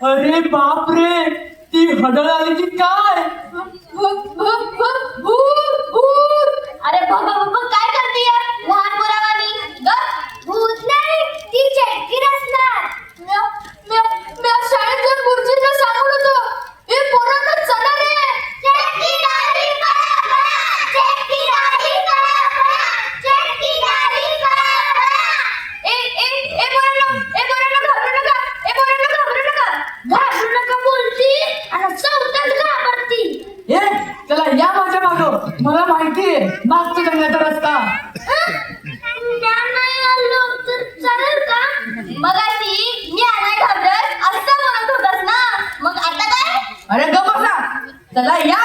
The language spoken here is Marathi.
अरे बापरे, ती हडळ आली की काय? अरे बाबा काय करते लहान पोरावानी? भूत नाही, ती चेटकीर असणार. मी शाळेतल्या गुरुजींना सांगून होतो, हे पोरांना चला रे. चला या माझ्या मागं, मला माहितीये मागचा जंगलाचा रस्ता. चालेल का? मगाशी मी आलाय घाबरत असं म्हणत होतास ना, मग आता काय? अरे गप्प बसा. चला या